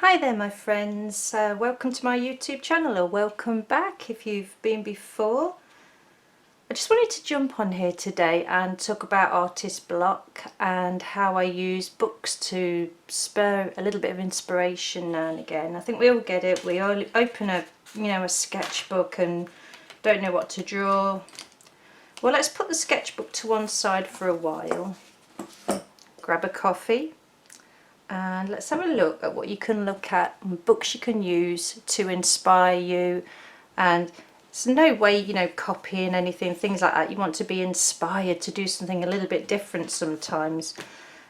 Hi there my friends, welcome to my YouTube channel, or welcome back if you've been before. I just wanted to jump on here today and talk about artist block and how I use books to spur a little bit of inspiration now and again. I think we all get it, we all open a sketchbook and don't know what to draw. Well, let's put the sketchbook to one side for a while, grab a coffee, and let's have a look at what you can look at and books you can use to inspire you. And it's no way, copying anything, things like that. You want to be inspired to do something a little bit different sometimes.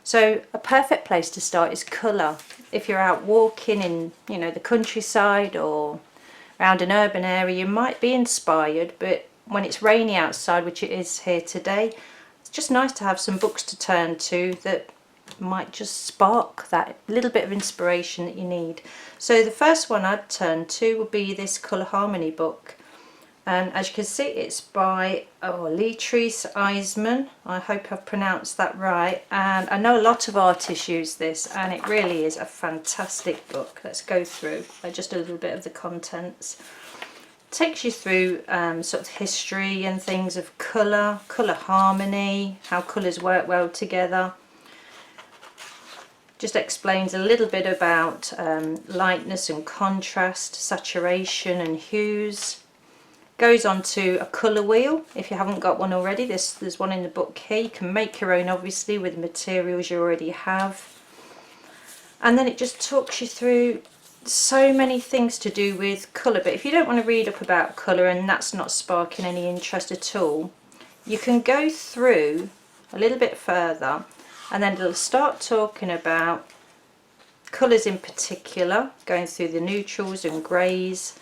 So a perfect place to start is colour. If you're out walking in, the countryside or around an urban area, you might be inspired, but when it's rainy outside, which it is here today, it's just nice to have some books to turn to that might just spark that little bit of inspiration that you need. So the first one I'd turn to would be this Colour Harmony book, and as you can see it's by Leatrice Eisman. I hope I've pronounced that right, and I know a lot of artists use this and it really is a fantastic book. Let's go through just a little bit of the contents. It takes you through sort of history and things of colour harmony, how colours work well together. Just explains a little bit about lightness and contrast, saturation and hues. Goes on to a colour wheel if you haven't got one already. There's one in the book here. You can make your own obviously with the materials you already have. And then it just talks you through so many things to do with colour. But if you don't want to read up about colour and that's not sparking any interest at all, you can go through a little bit further, and then it'll start talking about colours in particular, going through the neutrals and greys,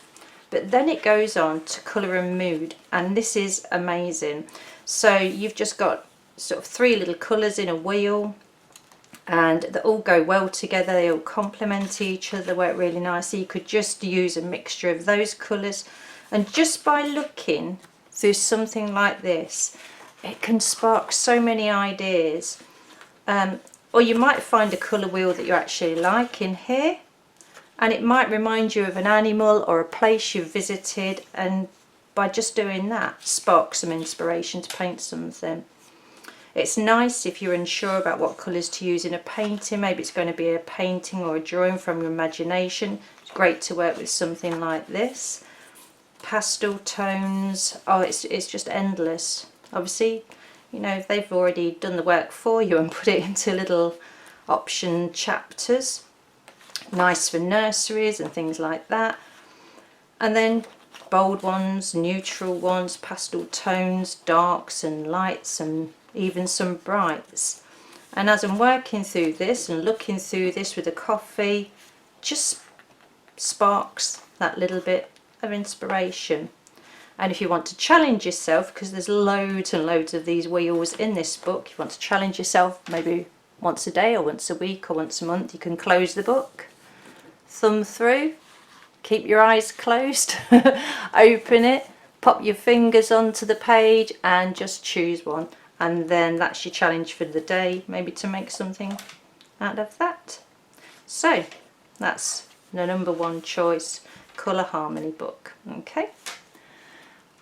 but then it goes on to colour and mood, and this is amazing. So you've just got sort of 3 little colours in a wheel, and they all go well together, they all complement each other, work really nicely. You could just use a mixture of those colours, and just by looking through something like this, it can spark so many ideas. Or you might find a colour wheel that you actually like in here, and it might remind you of an animal or a place you've visited, and by just doing that spark some inspiration to paint something. It's nice if you're unsure about what colours to use in a painting. Maybe it's going to be a painting or a drawing from your imagination. It's great to work with something like this. Pastel tones, it's just endless. Obviously, they've already done the work for you and put it into little option chapters. Nice for nurseries and things like that. And then bold ones, neutral ones, pastel tones, darks and lights, and even some brights. And as I'm working through this and looking through this with a coffee, just sparks that little bit of inspiration. And if you want to challenge yourself, because there's loads and loads of these wheels in this book, you want to challenge yourself maybe once a day or once a week or once a month, you can close the book, thumb through, keep your eyes closed, open it, pop your fingers onto the page and just choose one. And then that's your challenge for the day, maybe to make something out of that. So that's the number 1 choice, Colour Harmony book. Okay.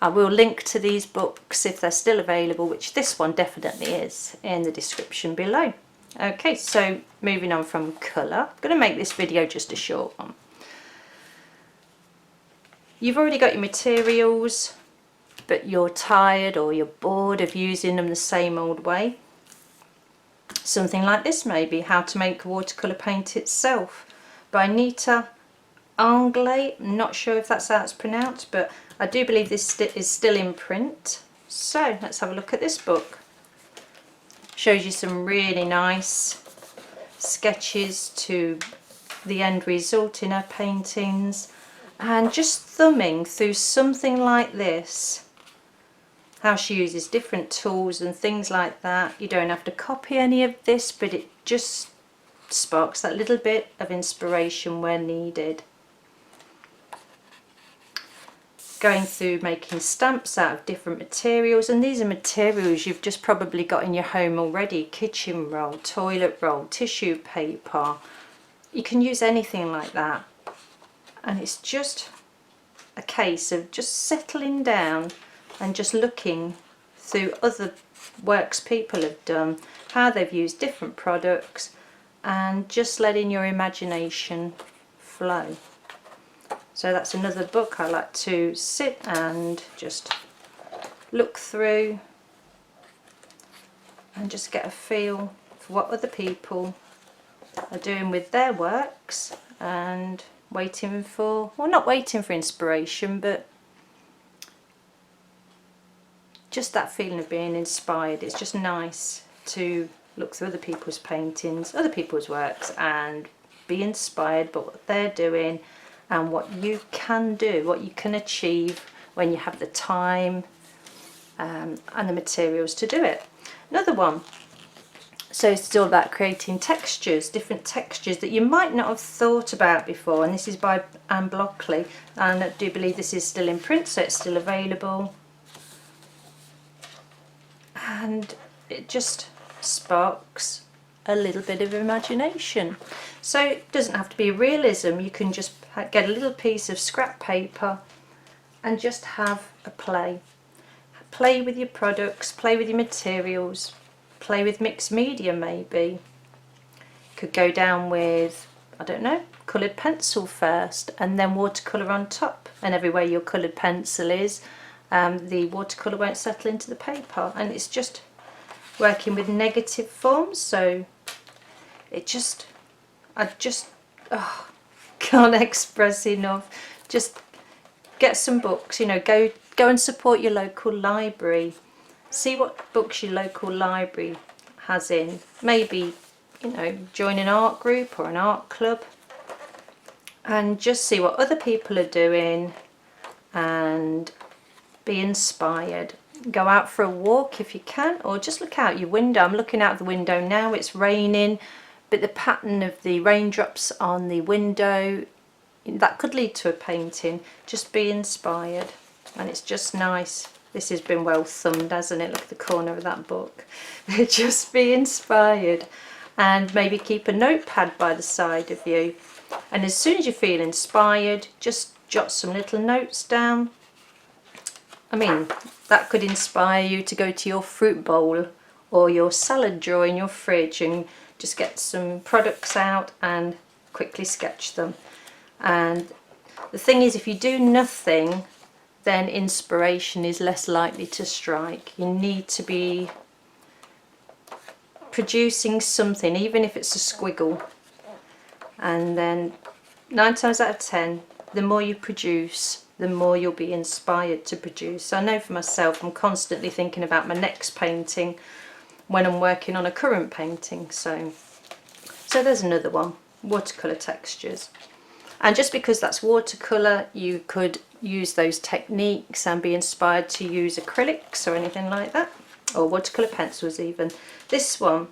I will link to these books if they're still available, which this one definitely is, in the description below. Okay, so moving on from colour, I'm going to make this video just a short one. You've already got your materials, but you're tired or you're bored of using them the same old way. Something like this maybe, How to Make a Watercolour Paint Itself by Nita Anglais. I'm not sure if that's how it's pronounced, but I do believe this is still in print. So let's have a look at this book. Shows you some really nice sketches to the end result in her paintings, and just thumbing through something like this, how she uses different tools and things like that. You don't have to copy any of this, but it just sparks that little bit of inspiration where needed. Going through making stamps out of different materials, and these are materials you've just probably got in your home already: kitchen roll, toilet roll, tissue paper, you can use anything like that, and it's just a case of just settling down and just looking through other works people have done, how they've used different products, and just letting your imagination flow. So that's another book I like to sit and just look through and just get a feel for what other people are doing with their works, and waiting for, well, not waiting for inspiration, but just that feeling of being inspired. It's just nice to look through other people's paintings, other people's works, and be inspired by what they're doing and what you can do, what you can achieve when you have the time and the materials to do it. Another one, so it's all about creating textures, different textures that you might not have thought about before, and this is by Anne Blockley, and I do believe this is still in print, so it's still available, and it just sparks a little bit of imagination. So it doesn't have to be realism, you can just get a little piece of scrap paper and just have a play. Play with your products, play with your materials, play with mixed media maybe. Could go down with, I don't know, coloured pencil first and then watercolour on top, and everywhere your coloured pencil is, the watercolour won't settle into the paper, and it's just working with negative forms. So it just, I just can't express enough. Just get some books, you know, go and support your local library. See what books your local library has in. Maybe, you know, join an art group or an art club and just see what other people are doing and be inspired. Go out for a walk if you can, or just look out your window. I'm looking out the window now, it's raining, but the pattern of the raindrops on the window, that could lead to a painting. Just be inspired, and it's just nice. This has been well thumbed, hasn't it? Look at the corner of that book. Just be inspired, and maybe keep a notepad by the side of you, and as soon as you feel inspired, just jot some little notes down. I mean, that could inspire you to go to your fruit bowl or your salad drawer in your fridge and just get some products out and quickly sketch them. And the thing is, if you do nothing, then inspiration is less likely to strike. You need to be producing something, even if it's a squiggle. And then 9 times out of 10, the more you produce, the more you'll be inspired to produce. I know for myself, I'm constantly thinking about my next painting when I'm working on a current painting. So there's another one, Watercolour Textures. And just because that's watercolour, you could use those techniques and be inspired to use acrylics or anything like that, or watercolour pencils even. This one,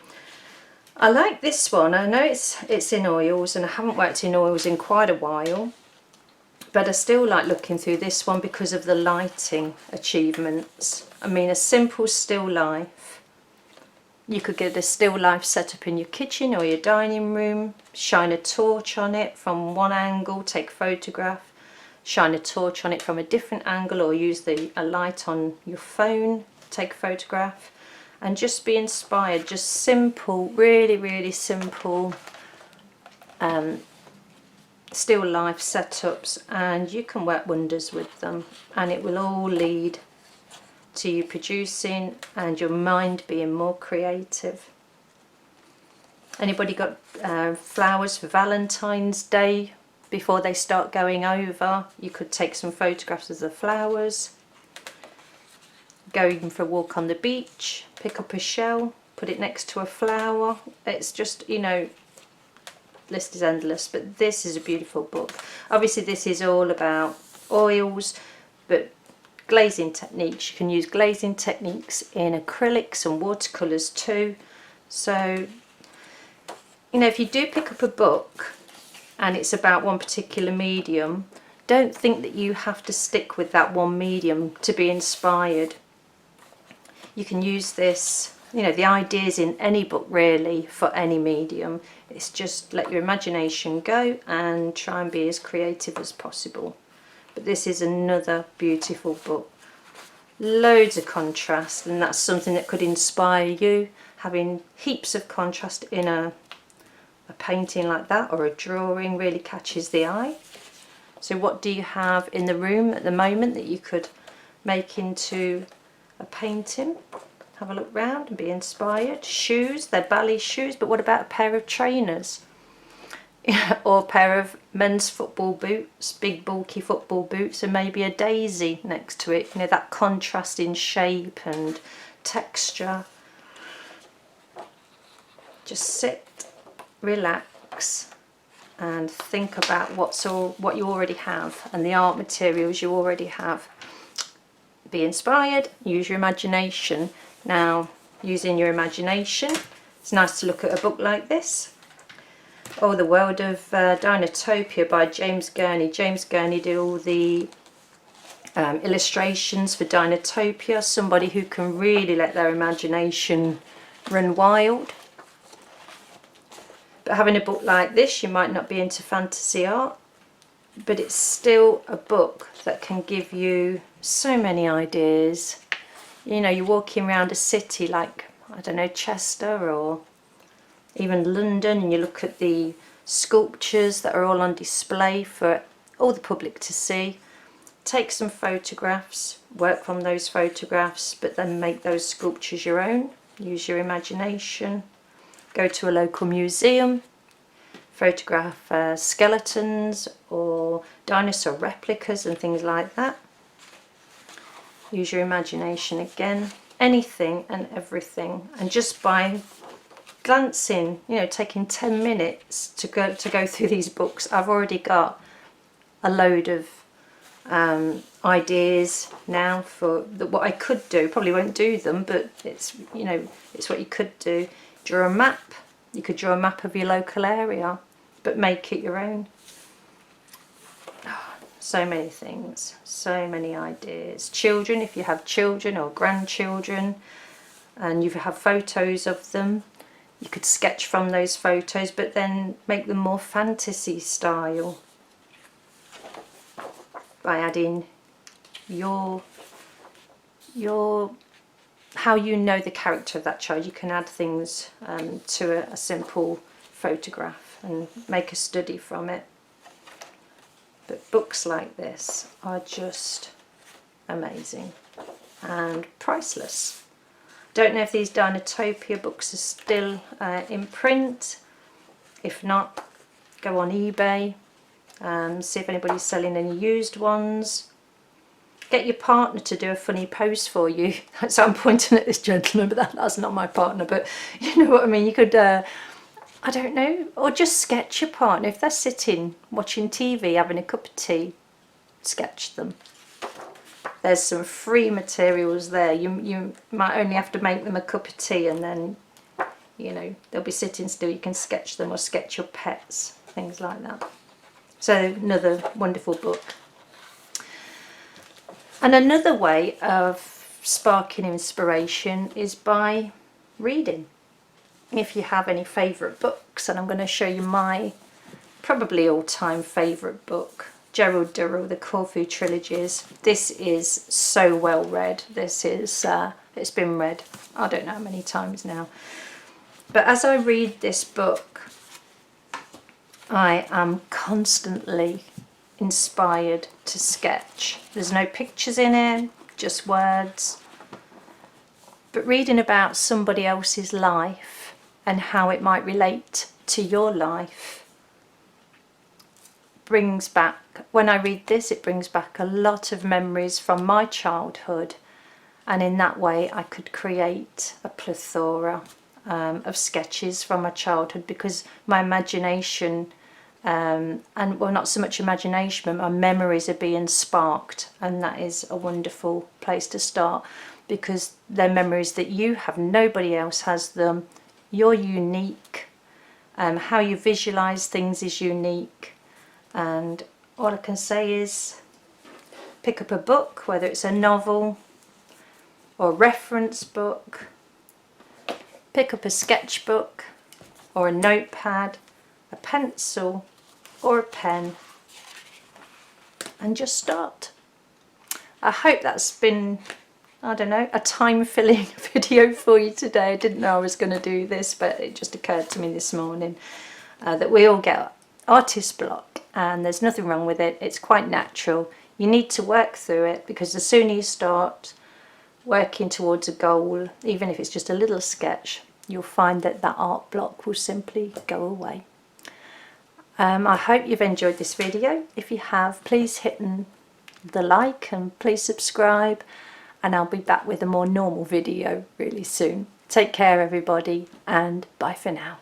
I like this one. I know it's in oils, and I haven't worked in oils in quite a while, but I still like looking through this one because of the lighting achievements. I mean, a simple still life. You could get a still life set up in your kitchen or your dining room, shine a torch on it from one angle, take a photograph, shine a torch on it from a different angle, or use a light on your phone, take a photograph, and just be inspired. Just simple, really, really simple still life setups, and you can work wonders with them, and it will all lead to you producing and your mind being more creative. Anybody got flowers for Valentine's Day? Before they start going over, you could take some photographs of the flowers. Going for a walk on the beach, pick up a shell, put it next to a flower. It's just, you know, list is endless, but this is a beautiful book. Obviously this is all about oils, but glazing techniques, you can use glazing techniques in acrylics and watercolours too. So, you know, if you do pick up a book and it's about one particular medium, don't think that you have to stick with that one medium to be inspired. You can use this you know, the ideas in any book really for any medium. It's just let your imagination go and try and be as creative as possible. But this is another beautiful book. Loads of contrast, and that's something that could inspire you. Having heaps of contrast in a painting like that, or a drawing, really catches the eye. So what do you have in the room at the moment that you could make into a painting? Have a look round and be inspired. Shoes, they're ballet shoes, but what about a pair of trainers? Or a pair of men's football boots, big bulky football boots, and maybe a daisy next to it. You know, that contrast in shape and texture. Just sit, relax, and think about what you already have and the art materials you already have. Be inspired, use your imagination. Now, using your imagination, it's nice to look at a book like this. Oh, The World of Dinotopia by James Gurney. James Gurney did all the illustrations for Dinotopia, somebody who can really let their imagination run wild. But having a book like this, you might not be into fantasy art, but it's still a book that can give you so many ideas. You know, you're walking around a city like, I don't know, Chester or even London, and you look at the sculptures that are all on display for all the public to see. Take some photographs, work from those photographs, but then make those sculptures your own. Use your imagination. Go to a local museum, photograph skeletons or dinosaur replicas and things like that. Use your imagination again. Anything and everything. And just by glancing, you know, taking 10 minutes to go through these books, I've already got a load of ideas now for what I could do. Probably won't do them, but it's, you know, it's what you could do. Draw a map. You could draw a map of your local area, but make it your own. Oh, so many things, so many ideas. Children, if you have children or grandchildren and you have photos of them, you could sketch from those photos, but then make them more fantasy style by adding your how you know the character of that child. You can add things to a simple photograph and make a study from it. But books like this are just amazing and priceless. Don't know if these Dinotopia books are still in print. If not, go on eBay, see if anybody's selling any used ones. Get your partner to do a funny pose for you. So I'm pointing at this gentleman, but that's not my partner, but you know what I mean. You could, I don't know, or just sketch your partner. If they're sitting watching TV, having a cup of tea, sketch them. There's some free materials there. You might only have to make them a cup of tea, and then, you know, they'll be sitting still. You can sketch them or sketch your pets, things like that. So another wonderful book. And another way of sparking inspiration is by reading. If you have any favourite books, and I'm going to show you my probably all-time favourite book, Gerald Durrell, the Corfu Trilogies. This is so well read. This is, it's been read I don't know how many times now. But as I read this book, I am constantly inspired to sketch. There's no pictures in it, just words. But reading about somebody else's life and how it might relate to your life brings back, when I read this, it brings back a lot of memories from my childhood, and in that way I could create a plethora of sketches from my childhood, because my imagination and well, not so much imagination, but my memories are being sparked, and that is a wonderful place to start, because they're memories that you have, nobody else has them. You're unique. How you visualize things is unique, and all I can say is pick up a book, whether it's a novel or a reference book, pick up a sketchbook or a notepad, a pencil or a pen, and just start. I hope that's been, I don't know, a time-filling video for you today. I didn't know I was going to do this, but it just occurred to me this morning that we all get artist block, and there's nothing wrong with it. It's quite natural. You need to work through it, because the sooner you start working towards a goal, even if it's just a little sketch, you'll find that that art block will simply go away. I hope you've enjoyed this video. If you have, please hit the like and please subscribe, and I'll be back with a more normal video really soon. Take care everybody, and bye for now.